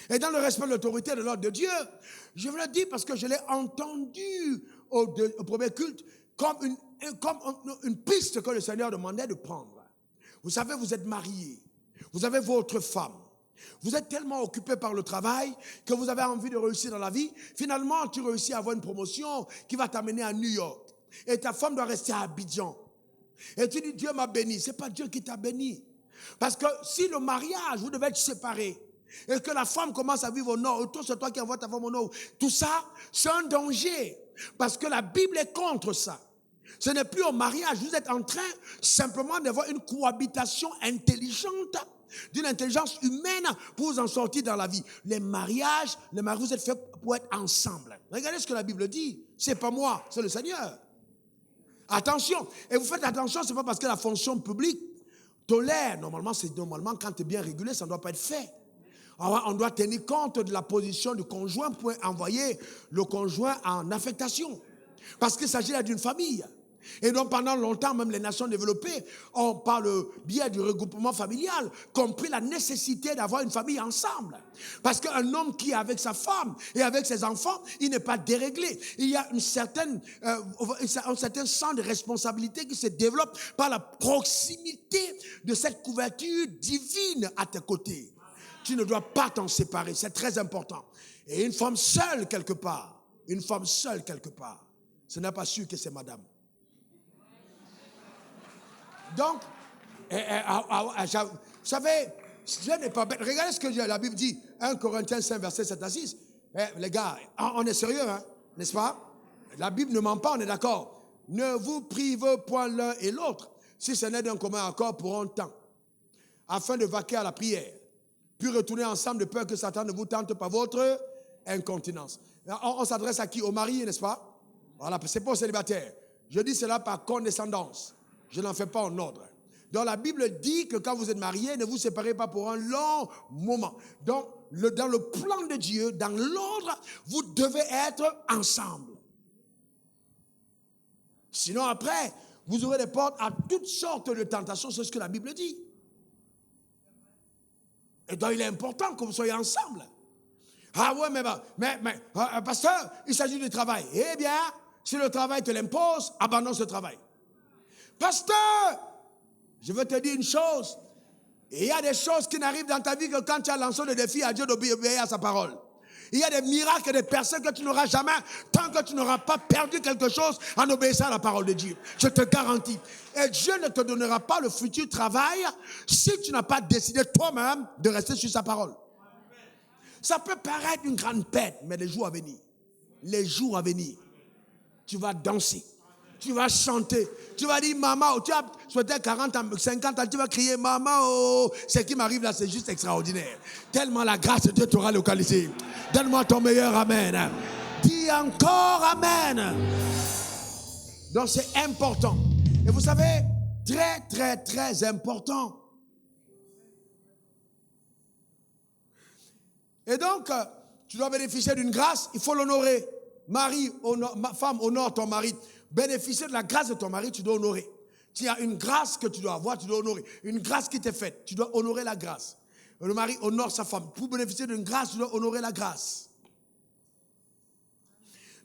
Et dans le respect de l'autorité de l'ordre de Dieu, je vous le dis parce que je l'ai entendu au premier culte comme une piste que le Seigneur demandait de prendre. Vous savez, vous êtes mariés, vous avez votre femme, vous êtes tellement occupé par le travail que vous avez envie de réussir dans la vie. Finalement, tu réussis à avoir une promotion qui va t'amener à New York. Et ta femme doit rester à Abidjan. Et tu dis, Dieu m'a béni. Ce n'est pas Dieu qui t'a béni. Parce que si le mariage, vous devez être séparés, et que la femme commence à vivre au nord, autour c'est toi qui envoies ta femme au nord, tout ça, c'est un danger. Parce que la Bible est contre ça. Ce n'est plus au mariage. Vous êtes en train simplement d'avoir une cohabitation intelligente, d'une intelligence humaine pour vous en sortir dans la vie. Les mariages, vous êtes faits pour être ensemble. Regardez ce que la Bible dit. C'est pas moi, c'est le Seigneur. Attention. Et vous faites attention, c'est pas parce que la fonction publique tolère. Normalement, quand tu es bien régulé, ça ne doit pas être fait. Alors, on doit tenir compte de la position du conjoint pour envoyer le conjoint en affectation. Parce qu'il s'agit là d'une famille. Et donc pendant longtemps, même les nations développées ont, par le biais du regroupement familial, compris la nécessité d'avoir une famille ensemble. Parce qu'un homme qui est avec sa femme et avec ses enfants, il n'est pas déréglé. Il y a un certain sens de responsabilité qui se développe par la proximité de cette couverture divine à tes côtés. Tu ne dois pas t'en séparer, c'est très important. Et une femme seule quelque part, ce n'est pas sûr que c'est madame. Donc, vous savez, Dieu n'est pas bête. Regardez ce que la Bible dit, 1 Corinthiens 5, verset 7 à 6. Les gars, on est sérieux, hein, n'est-ce pas? La Bible ne ment pas, on est d'accord. Ne vous privez point l'un et l'autre, si ce n'est d'un commun accord pour un temps, afin de vaquer à la prière, puis retourner ensemble de peur que Satan ne vous tente par votre incontinence. On s'adresse à qui? Au mari, n'est-ce pas? Voilà, c'est pas aux célibataires. Je dis cela par condescendance. Je n'en fais pas en ordre. Donc la Bible dit que quand vous êtes mariés, ne vous séparez pas pour un long moment. Donc dans le plan de Dieu, dans l'ordre, vous devez être ensemble. Sinon après, vous aurez des portes à toutes sortes de tentations, c'est ce que la Bible dit. Et donc il est important que vous soyez ensemble. Ah ouais, mais pasteur, il s'agit du travail. Eh bien, si le travail te l'impose, abandonne ce travail. Pasteur, je veux te dire une chose. Il y a des choses qui n'arrivent dans ta vie que quand tu as lancé le défi à Dieu d'obéir à sa parole. Il y a des miracles et des personnes que tu n'auras jamais tant que tu n'auras pas perdu quelque chose en obéissant à la parole de Dieu. Je te garantis. Et Dieu ne te donnera pas le futur travail si tu n'as pas décidé toi-même de rester sur sa parole. Ça peut paraître une grande perte, mais les jours à venir, tu vas danser. Tu vas chanter, tu vas dire maman, tu as souhaité 40 ans, 50 ans, tu vas crier maman, oh, ce qui m'arrive là, c'est juste extraordinaire. Tellement la grâce de Dieu t'aura localisé. Donne-moi ton meilleur amen. Dis encore amen. Donc c'est important. Et vous savez, très, très, très important. Et donc, tu dois bénéficier d'une grâce, il faut l'honorer. Marie, femme, honore ton mari. Bénéficier de la grâce de ton mari, tu dois honorer. Tu as une grâce que tu dois avoir, tu dois honorer. Une grâce qui t'est faite, tu dois honorer la grâce. Le mari honore sa femme. Pour bénéficier d'une grâce, tu dois honorer la grâce.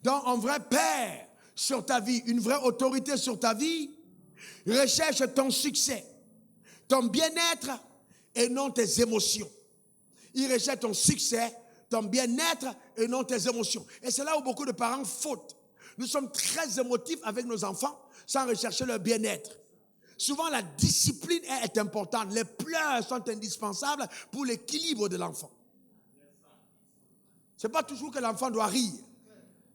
Donc, un vrai père sur ta vie, une vraie autorité sur ta vie, recherche ton succès, ton bien-être et non tes émotions. Il recherche ton succès, ton bien-être et non tes émotions. Et c'est là où beaucoup de parents fautent. Nous sommes très émotifs avec nos enfants sans rechercher leur bien-être. Souvent, la discipline est importante. Les pleurs sont indispensables pour l'équilibre de l'enfant. Ce n'est pas toujours que l'enfant doit rire.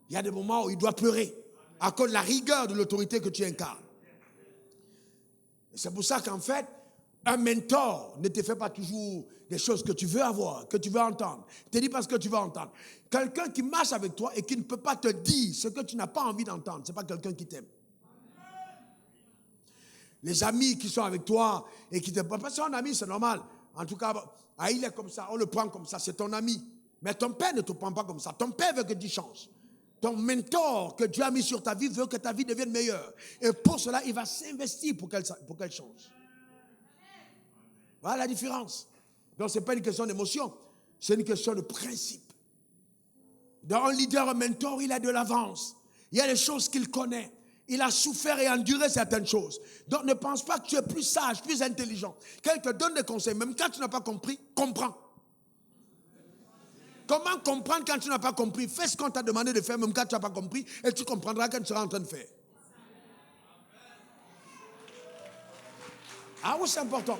Il y a des moments où il doit pleurer à cause de la rigueur de l'autorité que tu incarnes. Et c'est pour ça qu'en fait, un mentor ne te fait pas toujours des choses que tu veux avoir, que tu veux entendre. Il te dit parce que tu veux entendre. Quelqu'un qui marche avec toi et qui ne peut pas te dire ce que tu n'as pas envie d'entendre, ce n'est pas quelqu'un qui t'aime. Les amis qui sont avec toi et qui t'aiment pas, parce qu'un ami, c'est normal. En tout cas, il est comme ça, on le prend comme ça, c'est ton ami. Mais ton père ne te prend pas comme ça. Ton père veut que tu changes. Ton mentor que Dieu a mis sur ta vie veut que ta vie devienne meilleure. Et pour cela, il va s'investir pour qu'elle change. Voilà la différence. Donc, ce n'est pas une question d'émotion, c'est une question de principe. Dans un leader, un mentor, il a de l'avance. Il y a des choses qu'il connaît. Il a souffert et enduré certaines choses. Donc, ne pense pas que tu es plus sage, plus intelligent. Quelqu'un te donne des conseils, même quand tu n'as pas compris, comprends. Comment comprendre quand tu n'as pas compris? Fais ce qu'on t'a demandé de faire, même quand tu n'as pas compris, et tu comprendras quand tu seras en train de faire. Ah oui, c'est important.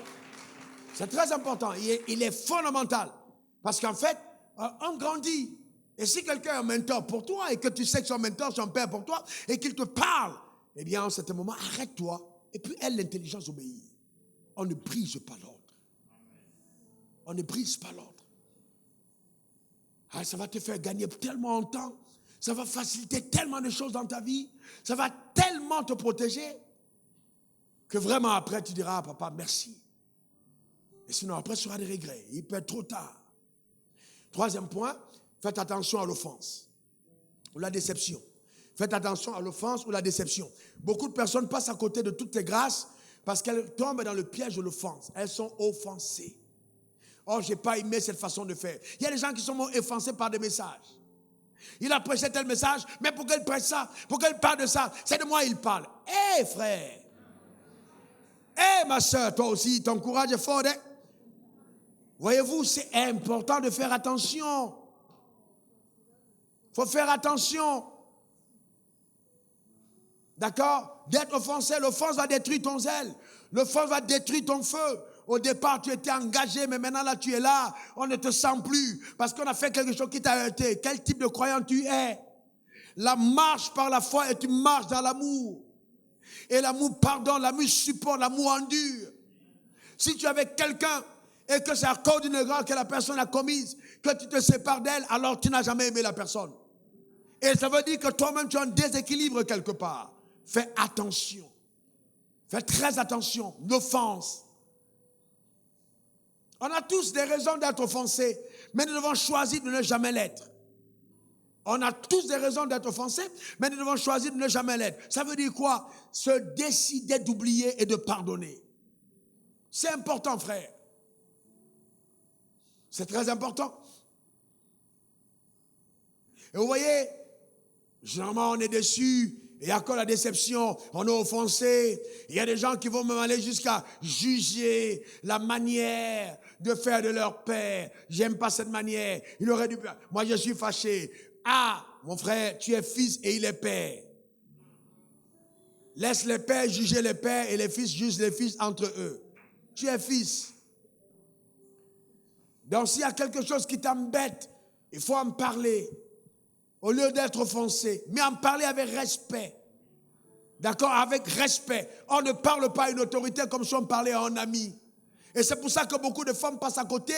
C'est très important. Il est fondamental. Parce qu'en fait, on grandit. Et si quelqu'un est un mentor pour toi et que tu sais que son mentor, son père pour toi, et qu'il te parle, eh bien, en ce moment, arrête-toi. Et puis, l'intelligence obéit. On ne brise pas l'ordre. On ne brise pas l'ordre. Ah, ça va te faire gagner tellement en temps. Ça va faciliter tellement de choses dans ta vie. Ça va tellement te protéger que vraiment après, tu diras, ah, papa, merci. Et sinon, après, ce sera des regrets. Il peut être trop tard. Troisième point, faites attention à l'offense ou la déception. Faites attention à l'offense ou la déception. Beaucoup de personnes passent à côté de toutes les grâces parce qu'elles tombent dans le piège de l'offense. Elles sont offensées. Oh, je n'ai pas aimé cette façon de faire. Il y a des gens qui sont offensés par des messages. Il a prêché tel message, mais pourquoi il prêche ça? Pourquoi il parle de ça? C'est de moi il parle. Hé, frère! Hé, ma soeur, toi aussi, ton courage est fort, hein? Voyez-vous, c'est important de faire attention. Il faut faire attention. D'accord? D'être offensé, l'offense va détruire ton zèle. L'offense va détruire ton feu. Au départ, tu étais engagé, mais maintenant, là, tu es là. On ne te sent plus parce qu'on a fait quelque chose qui t'a heurté. Quel type de croyant tu es? La marche par la foi est une marche dans l'amour. Et l'amour pardonne, l'amour supporte, l'amour endure. Si tu es avec quelqu'un et que c'est à cause d'une erreur que la personne a commise, que tu te sépares d'elle, alors tu n'as jamais aimé la personne. Et ça veut dire que toi-même, tu as un déséquilibre quelque part. Fais attention. Fais très attention. L'offense. On a tous des raisons d'être offensés, mais nous devons choisir de ne jamais l'être. On a tous des raisons d'être offensés, mais nous devons choisir de ne jamais l'être. Ça veut dire quoi? Se décider d'oublier et de pardonner. C'est important, frère. C'est très important. Et vous voyez, généralement on est déçu Il y a encore la déception, on est offensé. Il y a des gens qui vont même aller jusqu'à juger la manière de faire de leur père. J'aime pas cette manière. Il aurait dû... Moi, je suis fâché. Ah, mon frère, tu es fils et il est père. Laisse les pères juger les pères et les fils jugent les fils entre eux. Tu es fils. Donc, s'il y a quelque chose qui t'embête, il faut en parler. Au lieu d'être offensé, mais en parler avec respect. D'accord? Avec respect. On ne parle pas à une autorité comme si on parlait à un ami. Et c'est pour ça que beaucoup de femmes passent à côté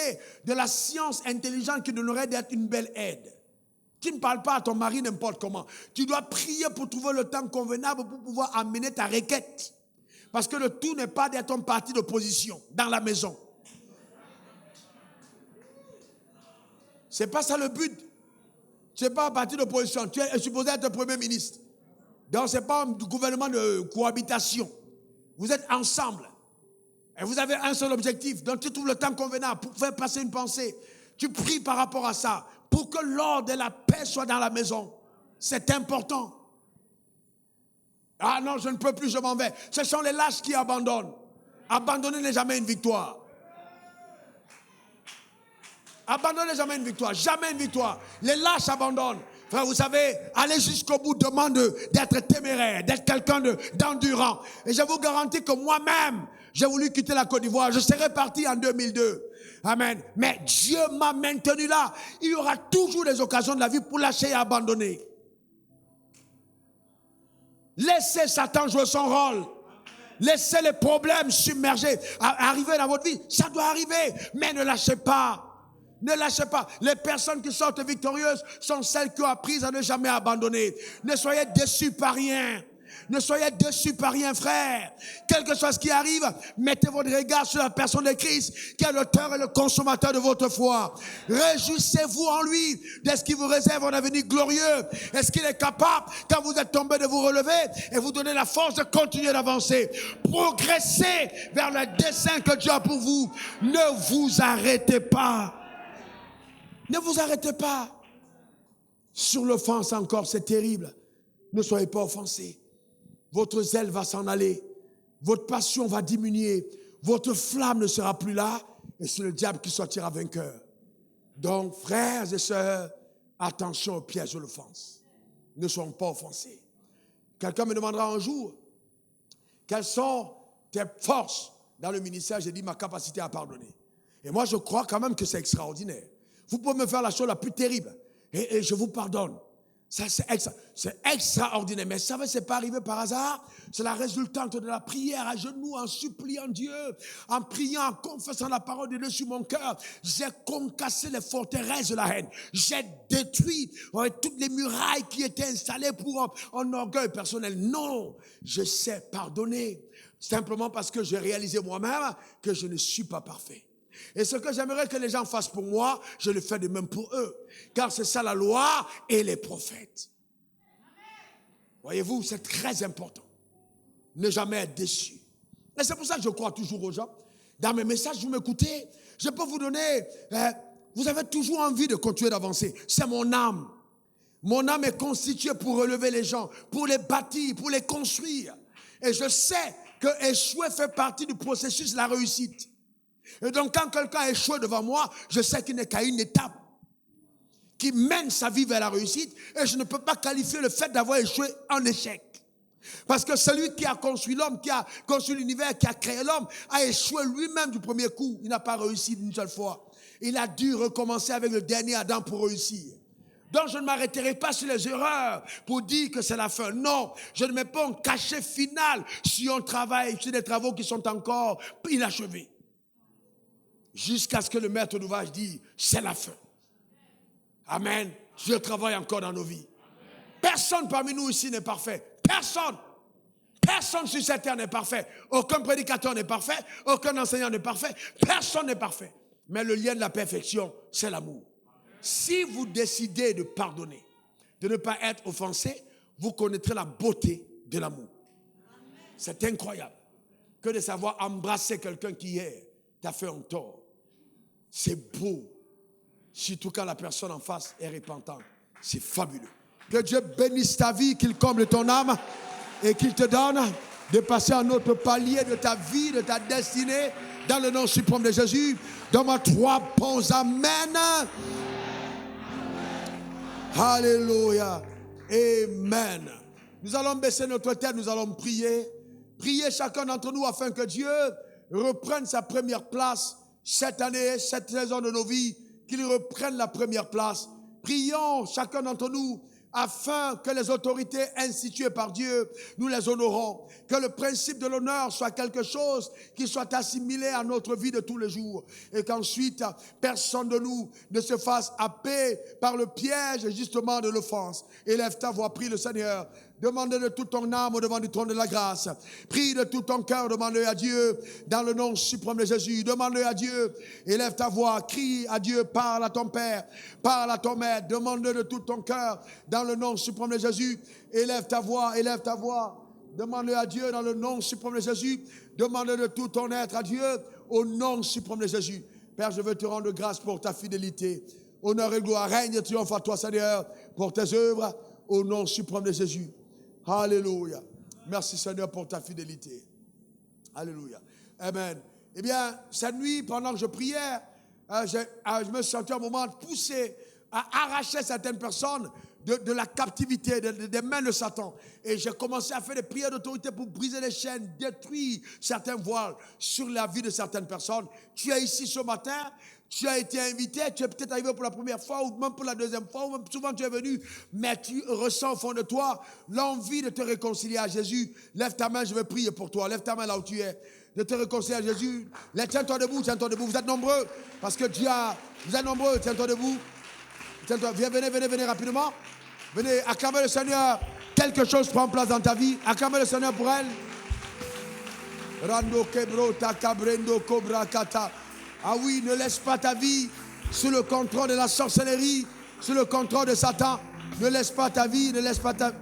de la science intelligente qui donnerait d'être une belle aide. Tu ne parles pas à ton mari n'importe comment. Tu dois prier pour trouver le temps convenable pour pouvoir amener ta requête. Parce que le tout n'est pas d'être un parti d'opposition dans la maison. C'est pas ça le but. Tu n'es pas un parti d'opposition. Tu es supposé être Premier ministre. Donc ce n'est pas un gouvernement de cohabitation. Vous êtes ensemble. Et vous avez un seul objectif. Donc tu trouves le temps convenable pour faire passer une pensée. Tu pries par rapport à ça. Pour que l'ordre et la paix soient dans la maison. C'est important. Ah non, je ne peux plus, je m'en vais. Ce sont les lâches qui abandonnent. Abandonner n'est jamais une victoire. Abandonner n'est jamais une victoire. Jamais une victoire. Les lâches abandonnent. Frère, vous savez, aller jusqu'au bout demande d'être téméraire, d'être quelqu'un d'endurant. Et je vous garantis que moi-même, j'ai voulu quitter la Côte d'Ivoire. Je serais parti en 2002. Amen. Mais Dieu m'a maintenu là. Il y aura toujours des occasions de la vie pour lâcher et abandonner. Laissez Satan jouer son rôle. Laissez les problèmes submerger, arriver dans votre vie. Ça doit arriver, mais ne lâchez pas. Ne lâchez pas. Les personnes qui sortent victorieuses sont celles qui ont appris à ne jamais abandonner. Ne soyez déçus par rien. Ne soyez déçus par rien, frère. Quelque chose qui arrive, mettez votre regard sur la personne de Christ, qui est l'auteur et le consommateur de votre foi. Réjouissez-vous en lui de ce qui vous réserve un avenir glorieux. Est-ce qu'il est capable, quand vous êtes tombé, de vous relever et vous donner la force de continuer d'avancer? Progressez vers le dessein que Dieu a pour vous. Ne vous arrêtez pas. Ne vous arrêtez pas. Sur l'offense encore, c'est terrible. Ne soyez pas offensés. Votre zèle va s'en aller. Votre passion va diminuer. Votre flamme ne sera plus là. Et c'est le diable qui sortira vainqueur. Donc, frères et sœurs, attention au piège de l'offense. Ne soyons pas offensés. Quelqu'un me demandera un jour, quelles sont tes forces dans le ministère? J'ai dit ma capacité à pardonner. Et moi, je crois quand même que c'est extraordinaire. Vous pouvez me faire la chose la plus terrible et je vous pardonne. Ça, c'est extraordinaire. Mais ça, ce n'est pas arrivé par hasard. C'est la résultante de la prière à genoux, en suppliant Dieu, en priant, en confessant la parole de Dieu sur mon cœur. J'ai concassé les forteresses de la haine. J'ai détruit toutes les murailles qui étaient installées pour un orgueil personnel. Non, je sais pardonner. Simplement parce que j'ai réalisé moi-même que je ne suis pas parfait. Et ce que j'aimerais que les gens fassent pour moi, je le fais de même pour eux. Car c'est ça la loi et les prophètes. Voyez-vous, c'est très important. Ne jamais être déçu. Et c'est pour ça que je crois toujours aux gens. Dans mes messages, vous m'écoutez, je peux vous donner... vous avez toujours envie de continuer d'avancer. C'est mon âme. Mon âme est constituée pour relever les gens, pour les bâtir, pour les construire. Et je sais que échouer fait partie du processus de la réussite. Et donc quand quelqu'un a échoué devant moi, je sais qu'il n'est qu'à une étape qui mène sa vie vers la réussite et je ne peux pas qualifier le fait d'avoir échoué en échec. Parce que celui qui a construit l'homme, qui a construit l'univers, qui a créé l'homme, a échoué lui-même du premier coup. Il n'a pas réussi d'une seule fois. Il a dû recommencer avec le dernier Adam pour réussir. Donc je ne m'arrêterai pas sur les erreurs pour dire que c'est la fin. Non, je ne mets pas un cachet final si on travaille sur des travaux qui sont encore inachevés. Jusqu'à ce que le maître d'ouvrage dise, c'est la fin. Amen. Dieu travaille encore dans nos vies. Personne parmi nous ici n'est parfait. Personne. Personne sur cette terre n'est parfait. Aucun prédicateur n'est parfait. Aucun enseignant n'est parfait. Personne n'est parfait. Mais le lien de la perfection, c'est l'amour. Si vous décidez de pardonner, de ne pas être offensé, vous connaîtrez la beauté de l'amour. C'est incroyable que de savoir embrasser quelqu'un qui hier t'a fait un tort. C'est beau. Surtout quand la personne en face est repentante. C'est fabuleux. Que Dieu bénisse ta vie, qu'il comble ton âme et qu'il te donne de passer à un autre palier de ta vie, de ta destinée, dans le nom suprême de Jésus. Donne-moi 3 bons amen. Alléluia. Amen. Nous allons baisser notre tête, nous allons prier. Prier chacun d'entre nous afin que Dieu reprenne sa première place cette année, cette saison de nos vies, qu'il reprenne la première place. Prions chacun d'entre nous afin que les autorités instituées par Dieu, nous les honorons. Que le principe de l'honneur soit quelque chose qui soit assimilé à notre vie de tous les jours. Et qu'ensuite, personne de nous ne se fasse happer par le piège justement de l'offense. Élève ta voix, prie le Seigneur. Demande de toute ton âme au devant du trône de la grâce. Prie de tout ton cœur, demande-le à Dieu dans le nom suprême de Jésus. Demande-le à Dieu, élève ta voix, crie à Dieu, parle à ton Père, parle à ton Maître. Demande-le de tout ton cœur dans le nom suprême de Jésus. Élève ta voix, élève ta voix. Demande-le à Dieu dans le nom suprême de Jésus. Demande-le de tout ton être à Dieu au nom suprême de Jésus. Père, je veux te rendre grâce pour ta fidélité. Honneur et gloire, règne et triomphe à toi, Seigneur, pour tes œuvres au nom suprême de Jésus. Alléluia. Merci Seigneur pour ta fidélité. Alléluia. Amen. Eh bien, cette nuit, pendant que je priais, je me sentais un moment poussé à arracher certaines personnes de la captivité, des mains de Satan. Et j'ai commencé à faire des prières d'autorité pour briser les chaînes, détruire certains voiles sur la vie de certaines personnes. Tu es ici ce matin. Tu as été invité, tu es peut-être arrivé pour la première fois ou même pour la deuxième fois, ou même souvent tu es venu, mais tu ressens au fond de toi l'envie de te réconcilier à Jésus. Lève ta main, je vais prier pour toi. Lève ta main là où tu es. De te réconcilier à Jésus. Tiens-toi debout, tiens-toi debout. Vous êtes nombreux parce que vous êtes nombreux, tiens-toi debout. Tiens-toi, venez rapidement. Venez, acclamez le Seigneur. Quelque chose prend place dans ta vie. Acclamez le Seigneur pour elle. Rando kebro takabrendo kobra kata. Ah oui, ne laisse pas ta vie sous le contrôle de la sorcellerie, sous le contrôle de Satan. Ne laisse pas ta vie, ne laisse pas ta...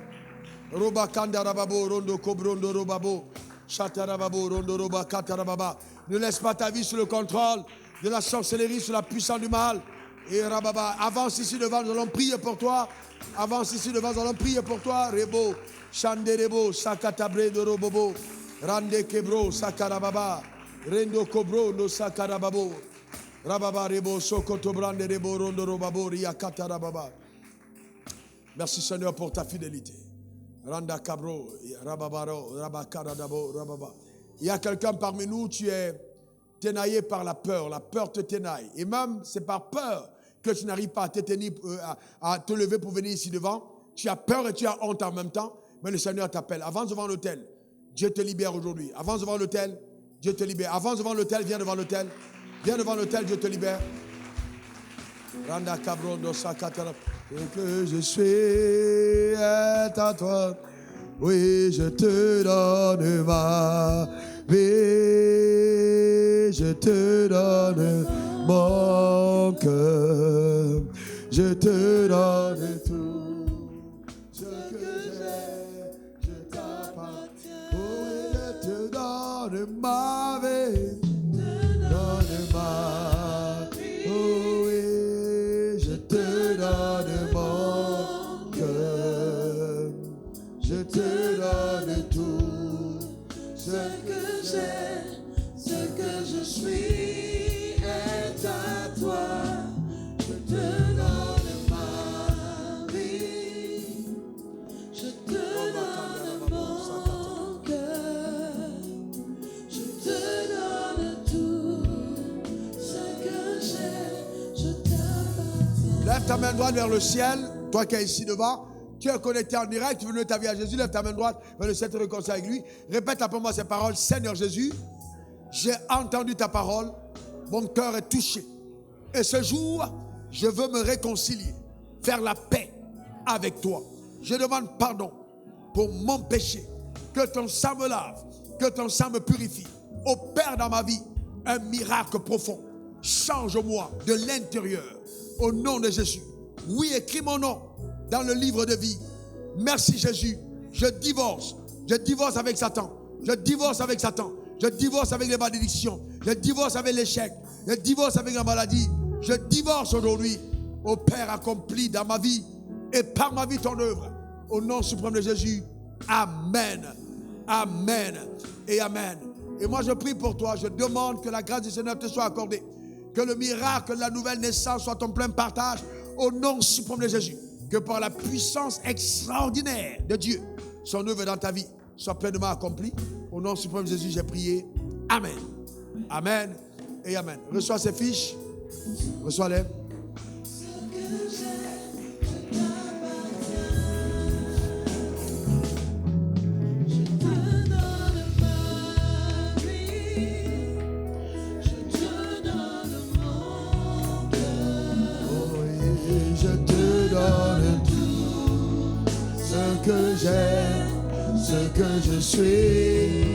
Roba kanda rababo, rondo kobrondo robabo, chatarababo, rondo roba katarababa. Ne laisse pas ta vie sous le contrôle de la sorcellerie, sous la puissance du mal. Et rababa, avance ici devant, nous allons prier pour toi. Avance ici devant, nous allons prier pour toi. Rebo, chanderebo, sakatabre de robobo, rande kebro, sakarababa. Rendo kobro no sakarababo. Rababa rebo sokoto brande rebo rondo robabo riakata rababa. Merci Seigneur pour ta fidélité. Randa kabro rababaro rabakaradabo rababa. Il y a quelqu'un parmi nous, tu es ténaillé par la peur te ténaille. Et même c'est par peur que tu n'arrives pas à te tenir, à te lever pour venir ici devant. Tu as peur et tu as honte en même temps, mais le Seigneur t'appelle. Avance devant l'autel. Dieu te libère aujourd'hui. Avance devant l'autel. Dieu te libère. Avance devant l'autel, viens devant l'autel. Viens devant l'autel, Dieu te libère. Randa cabrondo sakatara. Que je suis est à toi. Oui, je te donne ma vie. Je te donne mon cœur. Je te donne tout. Ce que j'ai, je t'appartiens. Oui, je te donne ma vie. Donne ma vie. Oh oui, je te donne mon cœur. Je te donne tout. Ce que j'ai, ce que je suis est à toi. Je te donne ma vie. Je te donne mon cœur. Je te donne tout. Ce que j'ai, je t'appartiens. Lève ta main droite vers le ciel, toi qui es ici devant. Tu es connecté en direct, tu veux donner ta vie à Jésus, lève ta main droite vers le ciel, te réconcilier avec lui. Répète après moi ces paroles. Seigneur Jésus, j'ai entendu ta parole, mon cœur est touché. Et ce jour, je veux me réconcilier, faire la paix avec toi. Je demande pardon pour mon péché. Que ton sang me lave, que ton sang me purifie. Opère dans ma vie un miracle profond. Change-moi de l'intérieur. Au nom de Jésus. Oui, écris mon nom dans le livre de vie. Merci Jésus. Je divorce. Je divorce avec Satan. Je divorce avec Satan. Je divorce avec les malédictions. Je divorce avec l'échec. Je divorce avec la maladie. Je divorce aujourd'hui. Au Père accompli dans ma vie. et par ma vie ton œuvre. Au nom suprême de Jésus, amen. Amen et amen. Et moi je prie pour toi, je demande que la grâce du Seigneur te soit accordée, que le miracle de la nouvelle naissance soit ton plein partage au nom suprême de Jésus, que par la puissance extraordinaire de Dieu, son œuvre dans ta vie soit pleinement accomplie. Au nom suprême de Jésus, j'ai prié. Amen. Amen et amen. Reçois ces fiches. Reçois-les. Que j'aime, ce que je suis.